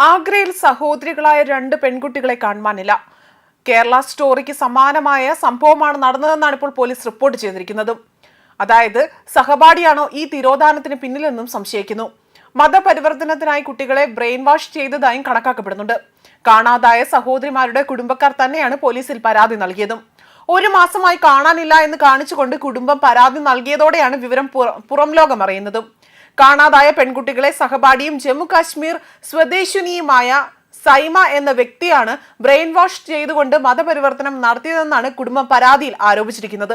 ആഗ്രയിൽ സഹോദരികളായ രണ്ട് പെൺകുട്ടികളെ കാണുവാനില്ല. കേരള സ്റ്റോറിക്ക് സമാനമായ സംഭവമാണ് നടന്നതെന്നാണ് ഇപ്പോൾ പോലീസ് റിപ്പോർട്ട് ചെയ്തിരിക്കുന്നത്. അതായത് സഹപാഠിയാണോ ഈ തിരോധാനത്തിന് പിന്നിലെന്നും സംശയിക്കുന്നു. മതപരിവർത്തനത്തിനായി കുട്ടികളെ ബ്രെയിൻ വാഷ് ചെയ്തതായും കണക്കാക്കപ്പെടുന്നുണ്ട്. കാണാതായ സഹോദരിമാരുടെ കുടുംബക്കാർ തന്നെയാണ് പോലീസിൽ പരാതി നൽകിയതും. 1 മാസമായി കാണാനില്ല എന്ന് കാണിച്ചുകൊണ്ട് കുടുംബം പരാതി നൽകിയതോടെയാണ് വിവരം പുറം ലോകം അറിയുന്നതും. കാണാതായ പെൺകുട്ടികളെ സഹപാഠിയും ജമ്മു കാശ്മീർ സ്വദേശിനിയുമായ സൈമ എന്ന വ്യക്തിയാണ് ബ്രെയിൻ വാഷ് ചെയ്തുകൊണ്ട് മതപരിവർത്തനം നടത്തിയതെന്നാണ് കുടുംബം പരാതിയിൽ ആരോപിച്ചിരിക്കുന്നത്.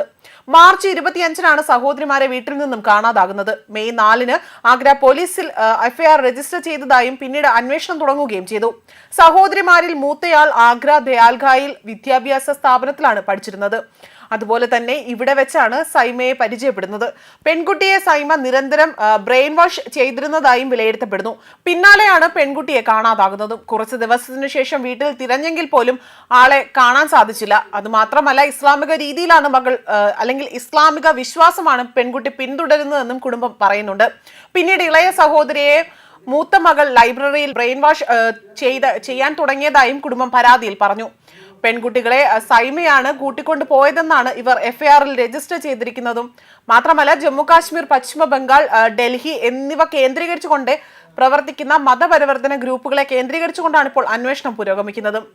മാർച്ച് 25-നാണ് സഹോദരിമാരെ വീട്ടിൽ നിന്നും കാണാതാകുന്നത്. മെയ് 4-ന് ആഗ്ര പോലീസിൽ എഫ്ഐആർ രജിസ്റ്റർ ചെയ്തതായും പിന്നീട് അന്വേഷണം തുടങ്ങുകയും ചെയ്തു. സഹോദരിമാരിൽ മൂത്തയാൾ ആഗ്ര ദയാൽഗായിൽ വിദ്യാഭ്യാസ സ്ഥാപനത്തിലാണ് പഠിച്ചിരുന്നത്. അതുപോലെ തന്നെ ഇവിടെ വെച്ചാണ് സൈമയെ പരിചയപ്പെടുന്നത്. പെൺകുട്ടിയെ സൈമ നിരന്തരം ബ്രെയിൻ വാഷ് ചെയ്തിരുന്നതായും വിലയിരുത്തപ്പെടുന്നു. പിന്നാലെയാണ് പെൺകുട്ടിയെ കാണാതാകുന്നതും. കുറച്ച് ദിവസത്തിനു ശേഷം വീട്ടിൽ തിരഞ്ഞെങ്കിൽ പോലും ആളെ കാണാൻ സാധിച്ചില്ല. അതുമാത്രമല്ല, ഇസ്ലാമിക രീതിയിലാണ് മകൾ അല്ലെങ്കിൽ ഇസ്ലാമിക വിശ്വാസമാണ് പെൺകുട്ടി പിന്തുടരുന്നതെന്നും കുടുംബം പറയുന്നുണ്ട്. പിന്നീട് ഇളയ സഹോദരിയെ മൂത്ത മകൾ ലൈബ്രറിയിൽ ബ്രെയിൻ വാഷ് ചെയ്യാൻ തുടങ്ങിയതായും കുടുംബം പരാതിയിൽ പറഞ്ഞു. പെൺകുട്ടികളെ സൈമയാണ് കൂട്ടിക്കൊണ്ടു പോയതെന്നാണ് ഇവർ എഫ്ഐആറിൽ രജിസ്റ്റർ ചെയ്തിരിക്കുന്നതും. മാത്രമല്ല, ജമ്മു കാശ്മീർ, പശ്ചിമ ബംഗാൾ, ഡൽഹി എന്നിവ കേന്ദ്രീകരിച്ചുകൊണ്ട് പ്രവർത്തിക്കുന്ന മതപരിവർത്തന ഗ്രൂപ്പുകളെ കേന്ദ്രീകരിച്ചുകൊണ്ടാണ് ഇപ്പോൾ അന്വേഷണം പുരോഗമിക്കുന്നതും.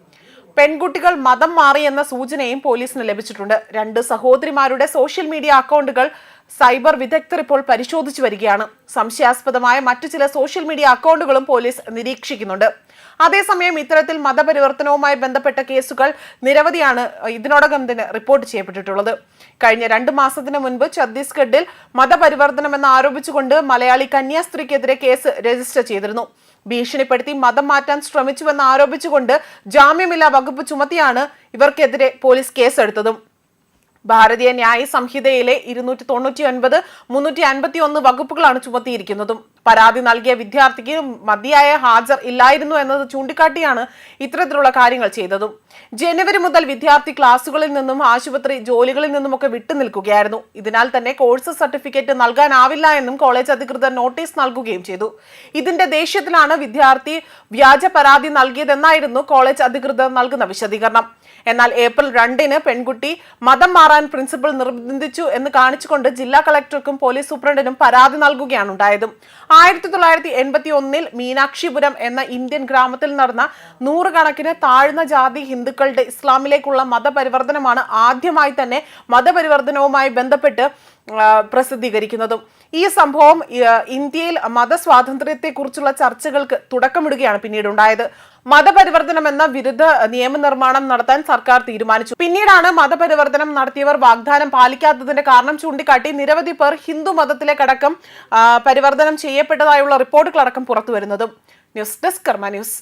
പെൺകുട്ടികൾ മതം മാറി എന്ന സൂചനയും പോലീസിന് ലഭിച്ചിട്ടുണ്ട്. 2 സഹോദരിമാരുടെ സോഷ്യൽ മീഡിയ അക്കൗണ്ടുകൾ സൈബർ വിദഗ്ധർ ഇപ്പോൾ പരിശോധിച്ചു വരികയാണ്. സംശയാസ്പദമായ മറ്റു ചില സോഷ്യൽ മീഡിയ അക്കൗണ്ടുകളും പോലീസ് നിരീക്ഷിക്കുന്നുണ്ട്. അതേസമയം ഇത്തരത്തിൽ മതപരിവർത്തനവുമായി ബന്ധപ്പെട്ട കേസുകൾ നിരവധിയാണ് ഇതിനോടകം തന്നെ റിപ്പോർട്ട് ചെയ്യപ്പെട്ടിട്ടുള്ളത്. കഴിഞ്ഞ 2 മാസത്തിന് മുൻപ് ഛത്തീസ്ഗഡിൽ മതപരിവർത്തനം എന്ന് ആരോപിച്ചുകൊണ്ട് മലയാളി കന്യാസ്ത്രീക്കെതിരെ കേസ് രജിസ്റ്റർ ചെയ്തിരുന്നു. ഭീഷണിപ്പെടുത്തി മതം മാറ്റാൻ ശ്രമിച്ചുവെന്ന് ആരോപിച്ചുകൊണ്ട് ജാമ്യമില്ലാ വകുപ്പ് ചുമത്തിയാണ് ഇവർക്കെതിരെ പോലീസ് കേസെടുത്തതും. ഭാരതീയ ന്യായ സംഹിതയിലെ 299, 351 വകുപ്പുകളാണ് ചുമത്തിയിരിക്കുന്നതും. പരാതി നൽകിയ വിദ്യാർത്ഥിക്ക് മതിയായ ഹാജർ ഇല്ലായിരുന്നു എന്നത് ചൂണ്ടിക്കാട്ടിയാണ് ഇത്തരത്തിലുള്ള കാര്യങ്ങൾ ചെയ്തതും. ജനുവരി മുതൽ വിദ്യാർത്ഥി ക്ലാസുകളിൽ നിന്നും ആശുപത്രി ജോലികളിൽ നിന്നുമൊക്കെ വിട്ടുനിൽക്കുകയായിരുന്നു. ഇതിനാൽ തന്നെ കോഴ്സ് സർട്ടിഫിക്കറ്റ് നൽകാനാവില്ല എന്നും കോളേജ് അധികൃതർ നോട്ടീസ് നൽകുകയും ചെയ്തു. ഇതിന്റെ ദേഷ്യത്തിലാണ് വിദ്യാർത്ഥി വ്യാജ പരാതി നൽകിയതെന്നായിരുന്നു കോളേജ് അധികൃതർ നൽകുന്ന വിശദീകരണം. എന്നാൽ ഏപ്രിൽ 2-ന് പെൺകുട്ടി മതം മാറാൻ പ്രിൻസിപ്പൽ നിർബന്ധിച്ചു എന്ന് കാണിച്ചുകൊണ്ട് ജില്ലാ കളക്ടർക്കും പോലീസ് സൂപ്രണ്ടിനും പരാതി നൽകുകയാണ് ഉണ്ടായതും. 1981-ൽ മീനാക്ഷിപുരം എന്ന ഇന്ത്യൻ ഗ്രാമത്തിൽ നടന്ന 100 കണക്കിന് താഴ്ന്ന ജാതി ഹിന്ദുക്കളുടെ ഇസ്ലാമിലേക്കുള്ള മതപരിവർത്തനമാണ് ആദ്യമായി തന്നെ മതപരിവർത്തനവുമായി ബന്ധപ്പെട്ട് പ്രസിദ്ധീകരിക്കുന്നതും. ഈ സംഭവം ഇന്ത്യയിൽ മതസ്വാതന്ത്ര്യത്തെക്കുറിച്ചുള്ള ചർച്ചകൾക്ക് തുടക്കമിടുകയാണ് പിന്നീട് ഉണ്ടായത്. മതപരിവർത്തനം എന്ന വിരുദ്ധ നിയമനിർമ്മാണം നടത്താൻ സർക്കാർ തീരുമാനിച്ചു. പിന്നീടാണ് മതപരിവർത്തനം നടത്തിയവർ വാഗ്ദാനം പാലിക്കാത്തതിന്റെ കാരണം ചൂണ്ടിക്കാട്ടി നിരവധി പേർ ഹിന്ദു മതത്തിലേക്കടക്കം പരിവർത്തനം ചെയ്യപ്പെട്ടതായുള്ള റിപ്പോർട്ടുകളടക്കം പുറത്തുവരുന്നതും. ന്യൂസ് ഡെസ്ക് കർമ്മ ന്യൂസ്.